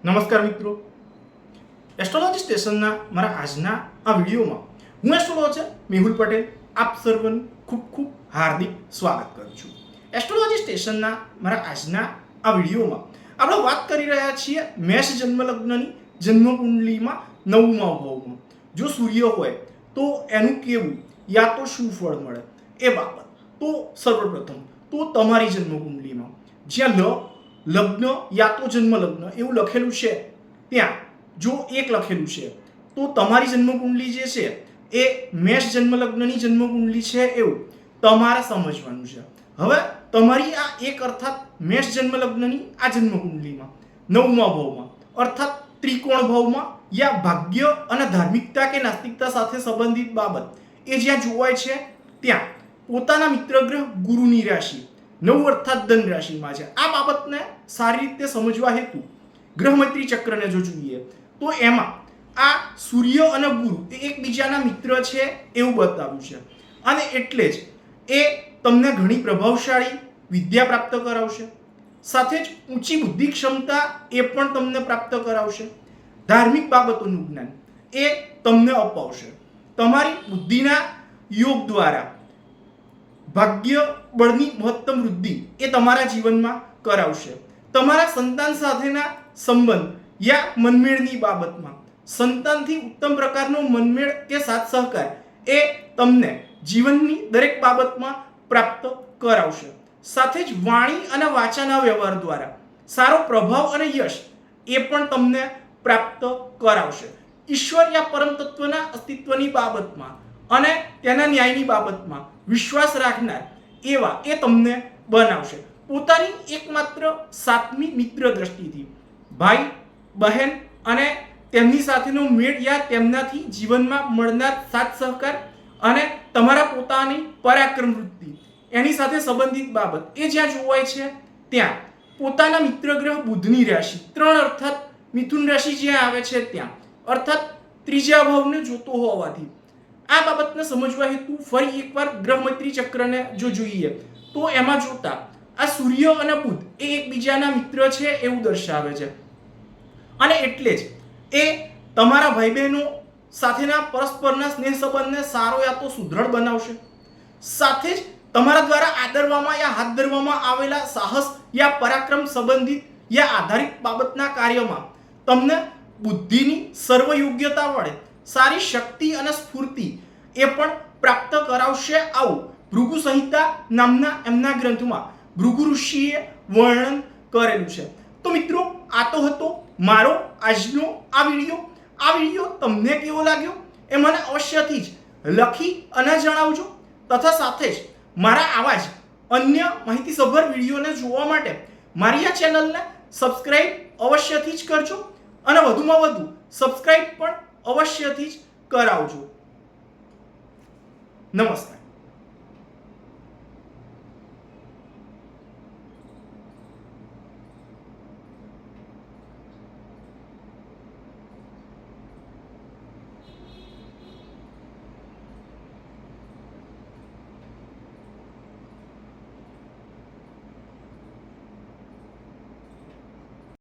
નમસ્કાર મિત્રો, એસ્ટ્રોલોજી સ્ટેશનના મારા આજના આ વિડીયોમાં હું એસ્ટ્રોલોજર મેહુલ પટેલ આપ સર્વનું ખૂબ ખૂબ હાર્દિક સ્વાગત કરું છું. એસ્ટ્રોલોજી સ્ટેશનના મારા આજના આ વિડીયોમાં આપણે વાત કરી રહ્યા છીએ મેષ જન્મ લગ્નની જન્મ કુંડલીમાં 9મા ભાવમાં જો સૂર્ય હોય તો એનું કેવું યા તો શું ફળ મળે એ બાબત. તો સર્વપ્રથમ તો તમારી જન્મ કુંડલીમાં જ્યાં લગ્ન યા તો જન્મ લગ્ન એવું લખેલું છે ત્યાં જો એક લખેલું છે તો તમારી જન્મ કુંડલી જે છે એ મેષ જન્મ લગ્નની જન્મ કુંડલી છે એવું તમારે સમજવાનું છે. હવે તમારી આ એક અર્થાત મેષ જન્મ લગ્નની આ જન્મ કુંડલીમાં 9મા ભાવમાં અર્થાત ત્રિકોણ ભાવમાં યા ભાગ્ય અને ધાર્મિકતા કે નાસ્તિકતા સાથે સંબંધિત બાબત એ જ્યાં જોવાય છે ત્યાં પોતાના મિત્ર ગ્રહ ગુરુની રાશિ 9 અર્થાત ધન રાશિમાં છે. આ બાબતને સારી રીતે સમજવા હેતુ ગ્રહ મૈત્રી ચક્રને જો જોઈએ તો એમાં આ સૂર્ય અને ગુરુ એ એકબીજાના મિત્ર છે એવું બતાવ્યું છે અને એટલે જ એ તમને ઘણી પ્રભાવશાળી વિદ્યા પ્રાપ્ત કરાવશે, સાથે જ ઊંચી બુદ્ધિ ક્ષમતા એ પણ તમને પ્રાપ્ત કરાવશે. ધાર્મિક બાબતોનું જ્ઞાન એ તમને અપાવશે. તમારી બુદ્ધિના યોગ દ્વારા ભાગ્ય બળની મહત્તમ વૃદ્ધિ એ તમારા જીવનમાં કરાવશે. તમારા સંતાન સાથેના સંબંધ યા મનમેળની બાબતમાં સંતાનથી ઉત્તમ પ્રકારનો મનમેળ કે સાથ સહકાર એ તમને જીવનની દરેક બાબતમાં પ્રાપ્ત કરાવશે. સાથે જ વાણી અને વાચાના વ્યવહાર દ્વારા સારો પ્રભાવ અને યશ એ પણ તમને પ્રાપ્ત કરાવશે. ઈશ્વર યા પરમ તત્વના અસ્તિત્વની બાબતમાં અને તેના ન્યાયની બાબતમાં વિશ્વાસ રાખનાર એવા એ તમને બનાવશે. પોતાની એકમાત્ર સાતમી મિત્ર દ્રષ્ટિથી ભાઈ બહેન અને તેમની સાથેનો મેળ યા તેમનાથી જીવનમાં મળનાર સાથ સહકાર અને તમારા પોતાની પરાક્રમ વૃત્તિ એની સાથે સંબંધિત બાબત એ જ્યાં જોવાય છે ત્યાં પોતાના મિત્ર ગ્રહ બુધની રાશિ 3 અર્થાત મિથુન રાશિ જ્યાં આવે છે ત્યાં અર્થાત ત્રીજા ભાવને જોતો હોવાથી આ બાબતને સમજવા હેતુ ફરી એકવાર ગ્રહ મૈત્રી ચક્રને જો જોઈએ તો એમાં જોતા આ સૂર્ય અને બુધ એ એકબીજાના મિત્ર છે એવું દર્શાવે છે અને એટલે જ એ તમારા ભાઈ બહેનો સાથેના પરસ્પરના સ્નેહ સંબંધને સારો યા તો સુદૃઢ બનાવશે. સાથે જ તમારા દ્વારા આદરવામાં યા હાથ ધરવામાં આવેલા સાહસ યા પરાક્રમ સંબંધિત યા આધારિત બાબતના કાર્યમાં તમને બુદ્ધિની સર્વ યોગ્યતા વડે સારી શક્તિ અને સ્ફૂર્તિ એ પણ પ્રાપ્ત કરાવશે. આવું ભૃગુ સંહિતા નામના એમના ગ્રંથમાં ભૃગુ ઋષિએ વર્ણન કરેલું છે. તો મિત્રો, આ તો હતો મારો આજનો આ વિડીયો તમને કેવો લાગ્યો એ મને અવશ્યથી જ લખી અને જણાવજો. તથા સાથે જ મારા આવા જ અન્ય માહિતીસભર વિડીયોને જોવા માટે મારી આ ચેનલને સબસ્ક્રાઇબ અવશ્યથી જ કરજો અને વધુમાં વધુ સબસ્ક્રાઇબ પણ અવશ્યથી જ કરાવજો. નમસ્કાર.